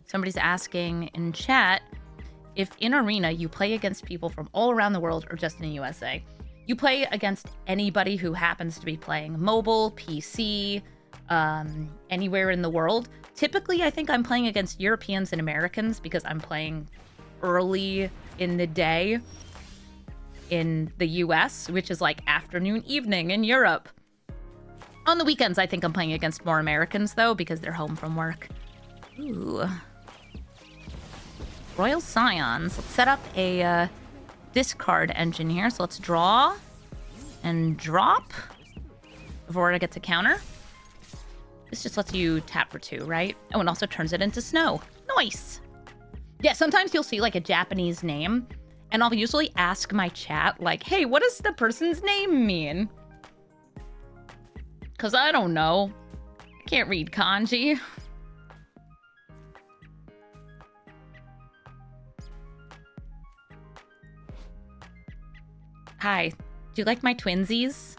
Somebody's asking in chat if in Arena you play against people from all around the world or just in the USA. You play against anybody who happens to be playing mobile, PC, anywhere in the world. Typically, I think I'm playing against Europeans and Americans because I'm playing early in the day in the US, which is like afternoon, evening in Europe. On the weekends, I think I'm playing against more Americans, though, because they're home from work. Ooh. Royal Scions. Let's set up a discard engine here. So let's draw and drop. Evora gets a counter. This just lets you tap for 2, right? Oh, and also turns it into snow. Nice! Yeah, sometimes you'll see, like, a Japanese name, and I'll usually ask my chat, like, hey, what does the person's name mean? Because I don't know. I can't read kanji. Hi. Do you like my twinsies?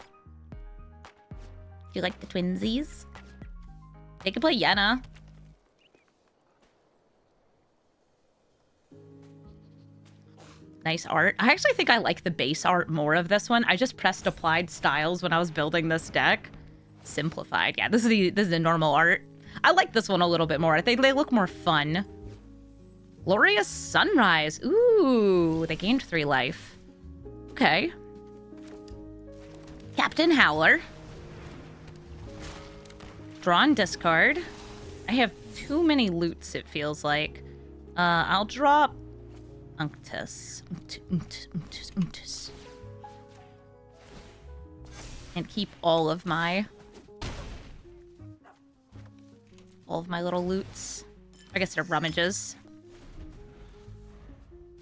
Do you like the twinsies? They can play Yenna. Nice art. I actually think I like the base art more of this one. I just pressed applied styles when I was building this deck. Simplified. Yeah, this is the normal art. I like this one a little bit more. I think they look more fun. Glorious Sunrise. Ooh, they gained 3 life. Okay. Captain Howler. Draw and discard. I have too many loots, it feels like. I'll drop Unctus. And keep all of my little loots. I guess they're rummages.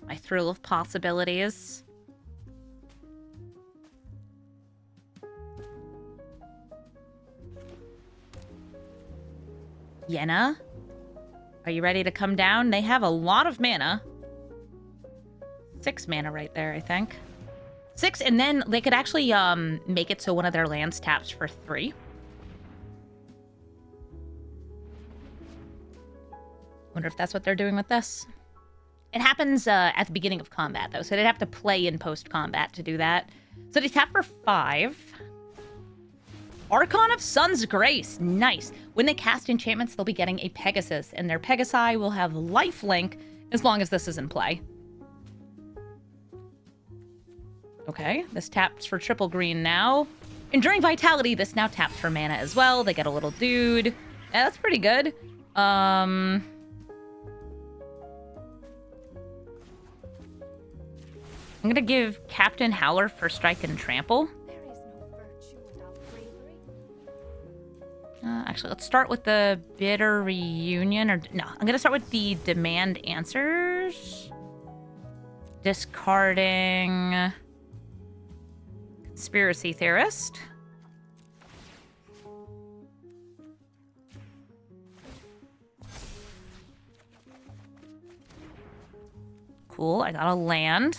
My thrill of possibilities. Yenna? Are you ready to come down? They have a lot of mana. 6 mana right there, I think. 6, and then they could actually make it so one of their lands taps for 3. Wonder if that's what they're doing with this. It happens at the beginning of combat, though, so they'd have to play in post-combat to do that. So they tap for 5. Archon of Sun's Grace. Nice. When they cast enchantments, they'll be getting a Pegasus, and their Pegasi will have lifelink as long as this is in play. Okay, this taps for triple green now. Enduring Vitality, this now taps for mana as well. They get a little dude. Yeah, that's pretty good. I'm gonna give Captain Howler First Strike and Trample. Actually, let's start with the bitter reunion. Or no, I'm going to start with the demand answers. Discarding conspiracy theorist. Cool, I got a land.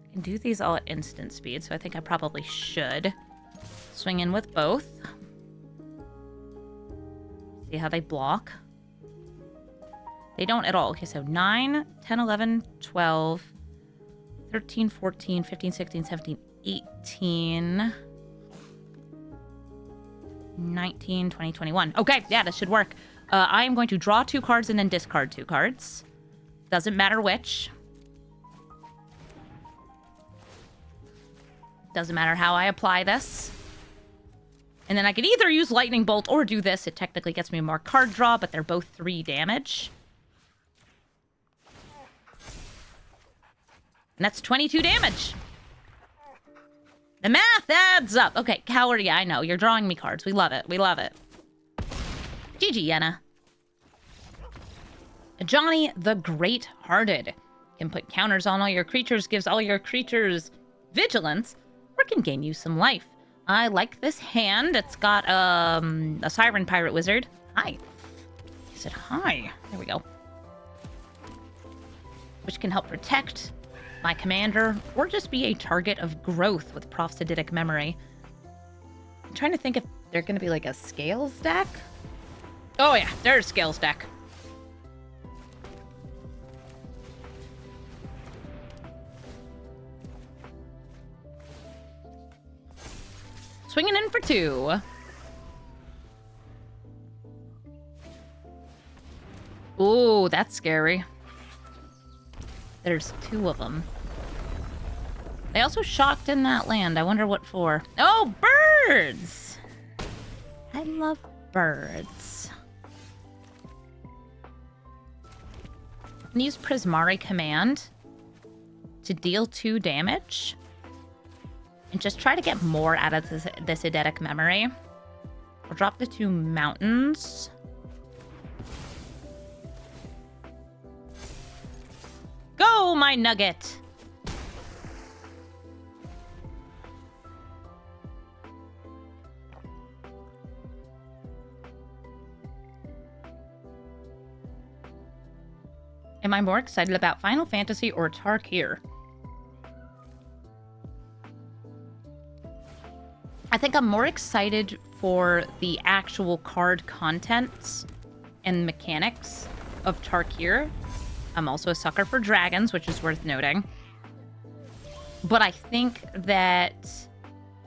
I can do these all at instant speed, so I think I probably should swing in with both. See how they block. They don't at all. Okay, so 9, 10, 11, 12, 13, 14, 15, 16, 17, 18... 19, 20, 21. Okay, yeah, this should work. I am going to draw 2 cards and then discard 2 cards. Doesn't matter which. Doesn't matter how I apply this. And then I could either use Lightning Bolt or do this. It technically gets me more card draw, but they're both 3 damage. And that's 22 damage. The math adds up. Okay, Howler, yeah, I know. You're drawing me cards. We love it. We love it. GG, Yenna. Ajani the Great-Hearted. Can put counters on all your creatures, gives all your creatures vigilance, or can gain you some life. I like this hand. It's got a Siren Pirate Wizard. Hi. He said hi. There we go. Which can help protect my commander, or just be a target of growth with Obzedat memory. I'm trying to think if they're going to be like a Scales deck. Oh yeah, there's Scales deck. Swinging in for 2. Ooh, that's scary. There's 2 of them. They also shocked in that land. I wonder what for. Oh, birds! I love birds. I'm gonna use Prismari Command to deal 2 damage. And just try to get more out of this eidetic memory. I'll drop the 2 mountains. Go, my nugget! Am I more excited about Final Fantasy or Tarkir? I think I'm more excited for the actual card contents and mechanics of Tarkir. I'm also a sucker for dragons, which is worth noting. But I think that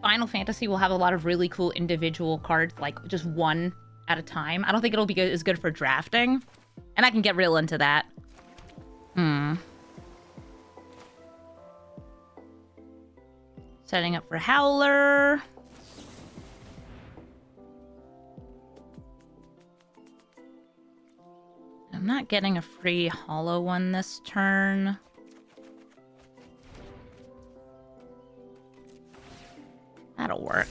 Final Fantasy will have a lot of really cool individual cards, like just one at a time. I don't think it'll be as good for drafting. And I can get real into that. Setting up for Howler. I'm not getting a free hollow one this turn. That'll work.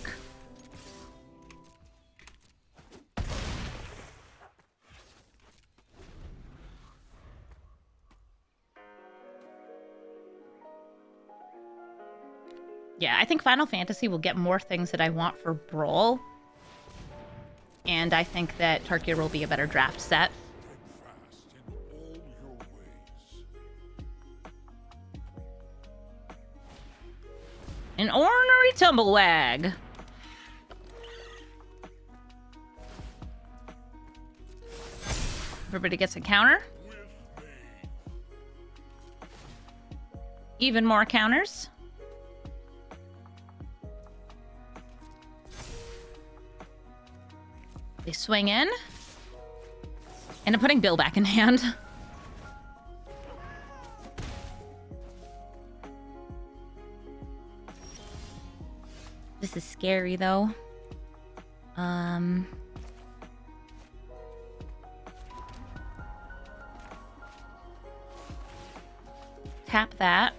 Yeah, I think Final Fantasy will get more things that I want for Brawl. And I think that Tarkir will be a better draft set. An ornery tumblewag. Everybody gets a counter. Even more counters. They swing in. And I'm putting Bill back in hand. This is scary, though. Tap that.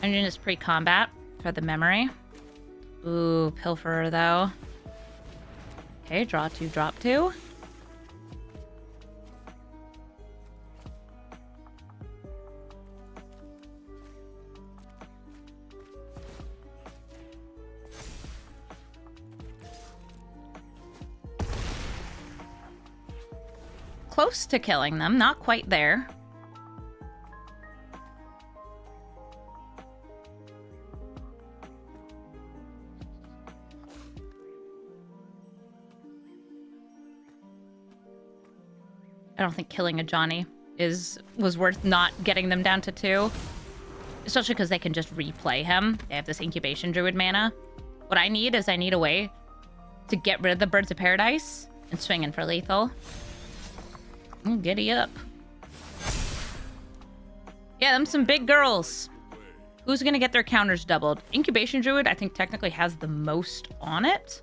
Engine is pre-combat for the memory. Ooh, Pilferer, though. Okay, draw 2, drop 2. Close to killing them, not quite there. I don't think killing Ajani was worth not getting them down to 2. Especially because they can just replay him. They have this Incubation Druid mana. What I need is a way to get rid of the Birds of Paradise and swing in for lethal. Ooh, giddy up. Yeah, them some big girls. Who's gonna get their counters doubled? Incubation Druid, I think, technically has the most on it.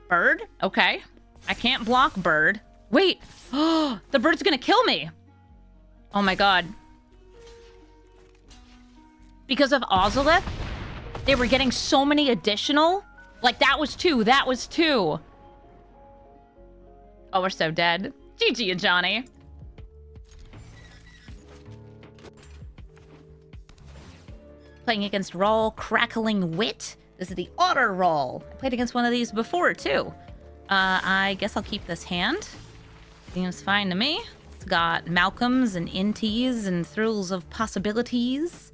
Bird? Okay. I can't block Bird. Wait! Oh, the bird's gonna kill me! Oh my god. Because of Obzedat, they were getting so many additional. Like, that was 2. That was 2. Oh, we're so dead. GG, Ajani. Playing against Brawl, Crackling Wit. This is the Otter Roll. I played against one of these before, too. I guess I'll keep this hand. Seems fine to me. It's got Malcolms and Inties and Thrills of Possibilities.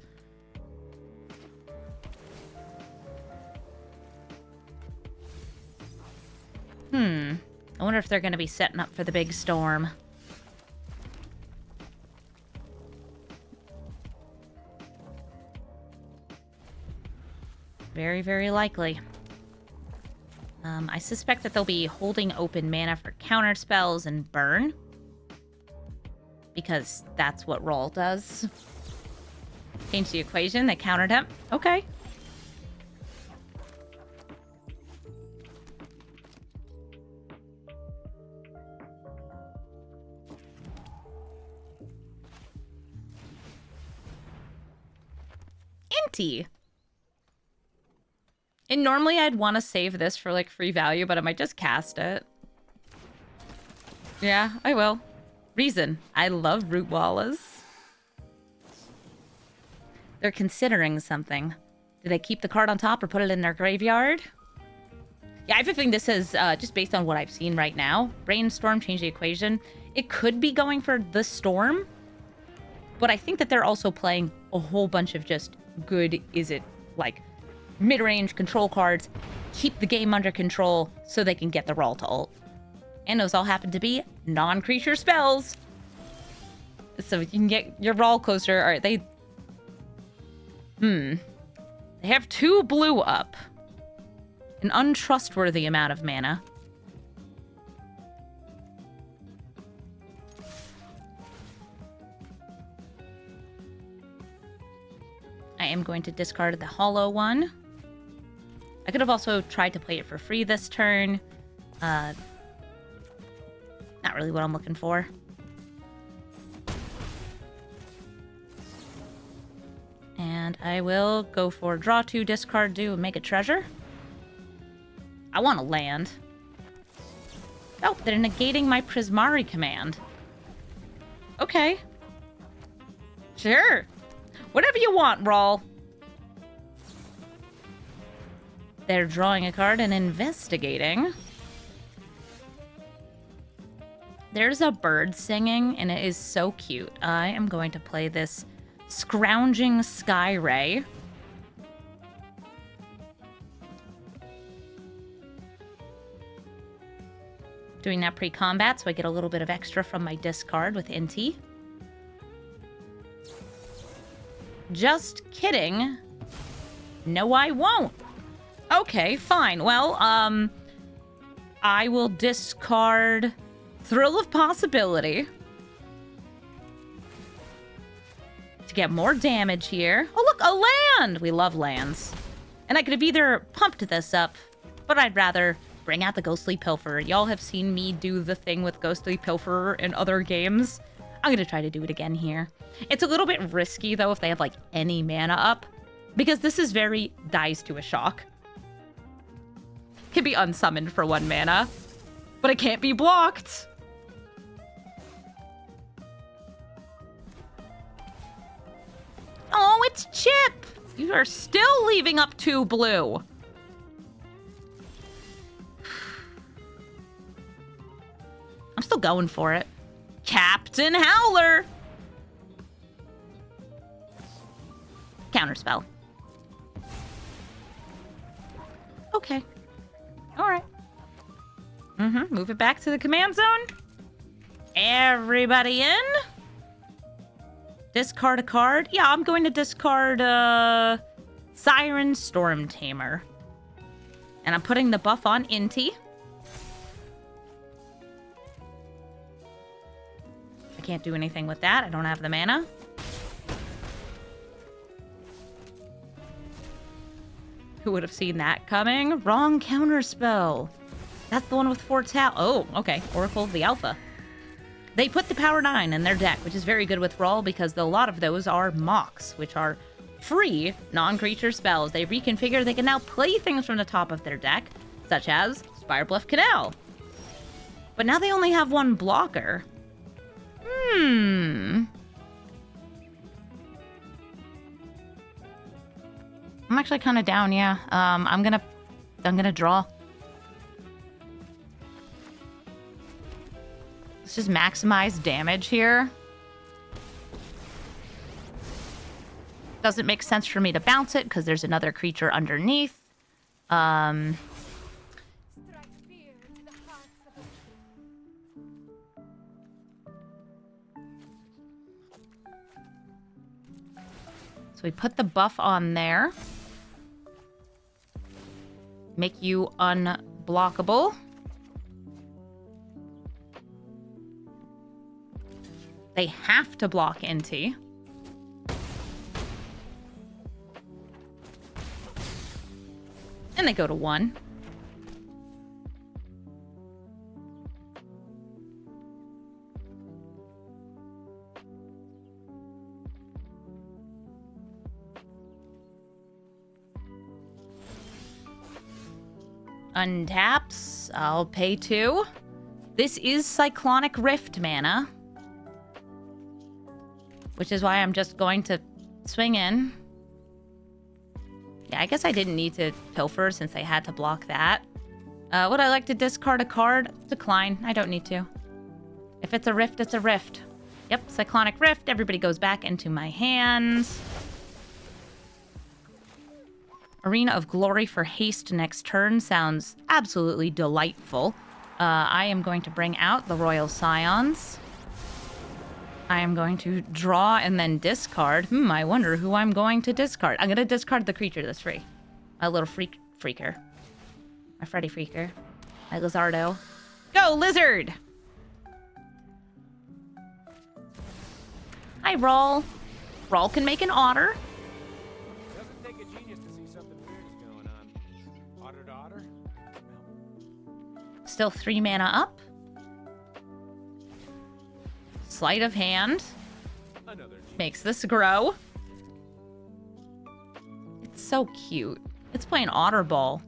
I wonder if they're going to be setting up for the big storm. Very, very likely. I suspect that they'll be holding open mana for counter spells and burn. Because that's what Roll does. Change the equation, they countered him. Okay. Inty. And normally I'd want to save this for, like, free value, but I might just cast it. Yeah, I will. Reason. I love Root Wallas. They're considering something. Do they keep the card on top or put it in their graveyard? Yeah, I have a feeling this is, just based on what I've seen right now. Brainstorm, change the equation. It could be going for the Storm, but I think that they're also playing a whole bunch of just good, like, mid-range control cards, keep the game under control so they can get the Roll to ult. And those all happen to be non-creature spells. So you can get your Roll closer. All right, they have 2 blue up. An untrustworthy amount of mana. I am going to discard the hollow one. I could have also tried to play it for free this turn. Not really what I'm looking for. And I will go for draw 2, discard 2, and make a treasure. I want to land. Oh, they're negating my Prismari command. Okay. Sure. Whatever you want, Brawl. They're drawing a card and investigating. There's a bird singing, and it is so cute. I am going to play this Scrounging Sky Ray. Doing that pre-combat, so I get a little bit of extra from my discard with Inti. Just kidding. No, I won't. Okay, fine. Well, I will discard Thrill of Possibility to get more damage here. Oh, look, a land! We love lands. And I could have either pumped this up, but I'd rather bring out the Ghostly Pilferer. Y'all have seen me do the thing with Ghostly Pilferer in other games. I'm going to try to do it again here. It's a little bit risky, though, if they have, like, any mana up. Because this is very dies to a shock. Can be unsummoned for 1 mana. But it can't be blocked. Oh, it's Chip! You are still leaving up 2 blue. I'm still going for it. Captain Howler! Counterspell. Okay. Alright. Move it back to the command zone. Everybody in. Discard a card. Yeah, I'm going to discard Siren Storm Tamer. And I'm putting the buff on Inti. I can't do anything with that. I don't have the mana. Who would have seen that coming? Wrong counterspell. That's the one with 4 tap. Oh, okay. Oracle of the Alpha. They put the Power 9 in their deck, which is very good with Brawl because a lot of those are mocks, which are free non-creature spells. They reconfigure, they can now play things from the top of their deck, such as Spirebluff Canal. But now they only have 1 blocker. I'm actually kind of down, yeah. I'm gonna draw. Let's just maximize damage here. Doesn't make sense for me to bounce it because there's another creature underneath. So we put the buff on there. Make you unblockable. They have to block Inti. And they go to 1. Untaps. I'll pay 2. This is Cyclonic Rift mana. Which is why I'm just going to swing in. Yeah, I guess I didn't need to pilfer since I had to block that. Would I like to discard a card? Decline. I don't need to. If it's a rift, it's a rift. Yep, Cyclonic Rift. Everybody goes back into my hands. Arena of Glory for haste next turn sounds absolutely delightful. I am going to bring out the Royal Scions. I am going to draw and then discard. I wonder who I'm going to discard. I'm going to discard the creature that's free. A little freaker. My Freddy Freaker. My Lizardo. Go, Lizard! Hi, Brawl. Brawl can make an otter. Doesn't take a genius to see something weird is going on. Otter to otter? Still 3 mana up. Sleight of hand makes this grow. It's so cute. It's playing Otter Ball,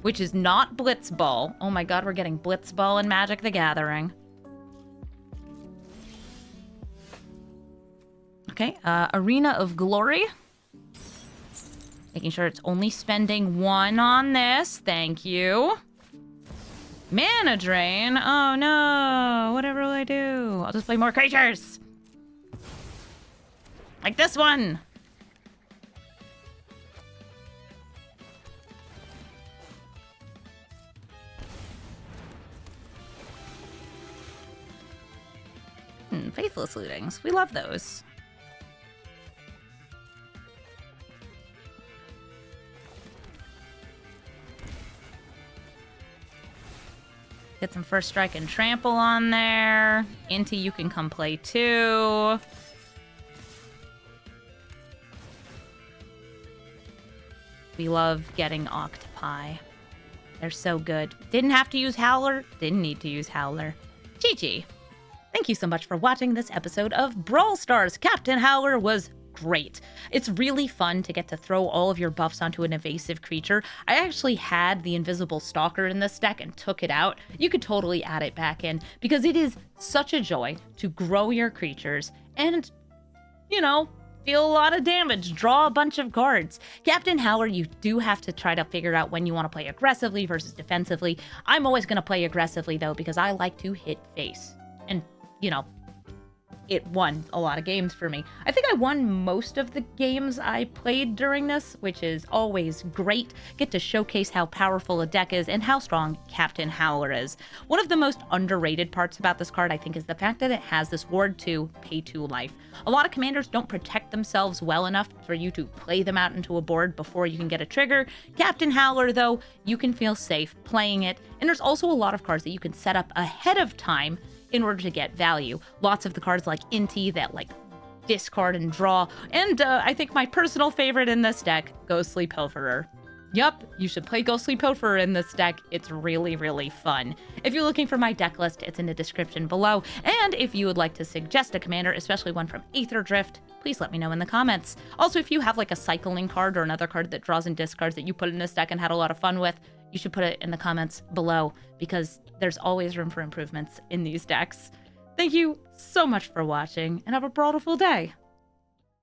which is not Blitz Ball. Oh my god, we're getting Blitz Ball in Magic the Gathering. Okay, Arena of Glory. Making sure it's only spending 1 on this. Thank you. Mana drain? Oh no, whatever will I do? I'll just play more creatures! Like this one! Faithless Lootings. We love those. Get some First Strike and Trample on there. Inti, you can come play too. We love getting Octopi. They're so good. Didn't have to use Howler, didn't need to use Howler. GG. Thank you so much for watching this episode of Brawl Stars. Captain Howler was great. It's really fun to get to throw all of your buffs onto an evasive creature. I actually had the Invisible Stalker in this deck and took it out. You could totally add it back in because it is such a joy to grow your creatures and, you know, deal a lot of damage, draw a bunch of cards. Captain Howler, you do have to try to figure out when you want to play aggressively versus defensively. I'm always going to play aggressively though because I like to hit face. And, you know, it won a lot of games for me. I think I won most of the games I played during this, which is always great. Get to showcase how powerful a deck is and how strong Captain Howler is. One of the most underrated parts about this card, I think, is the fact that it has this Ward 2 pay 2 life. A lot of commanders don't protect themselves well enough for you to play them out into a board before you can get a trigger. Captain Howler, though, you can feel safe playing it. And there's also a lot of cards that you can set up ahead of time in order to get value. Lots of the cards like Inti that like discard and draw. And I think my personal favorite in this deck, Ghostly Pilferer. Yup, you should play Ghostly Pilferer in this deck. It's really, really fun. If you're looking for my deck list, it's in the description below. And if you would like to suggest a commander, especially one from Aether Drift, please let me know in the comments. Also, if you have like a cycling card or another card that draws and discards that you put in this deck and had a lot of fun with, you should put it in the comments below because there's always room for improvements in these decks. Thank you so much for watching and have a brawlful day.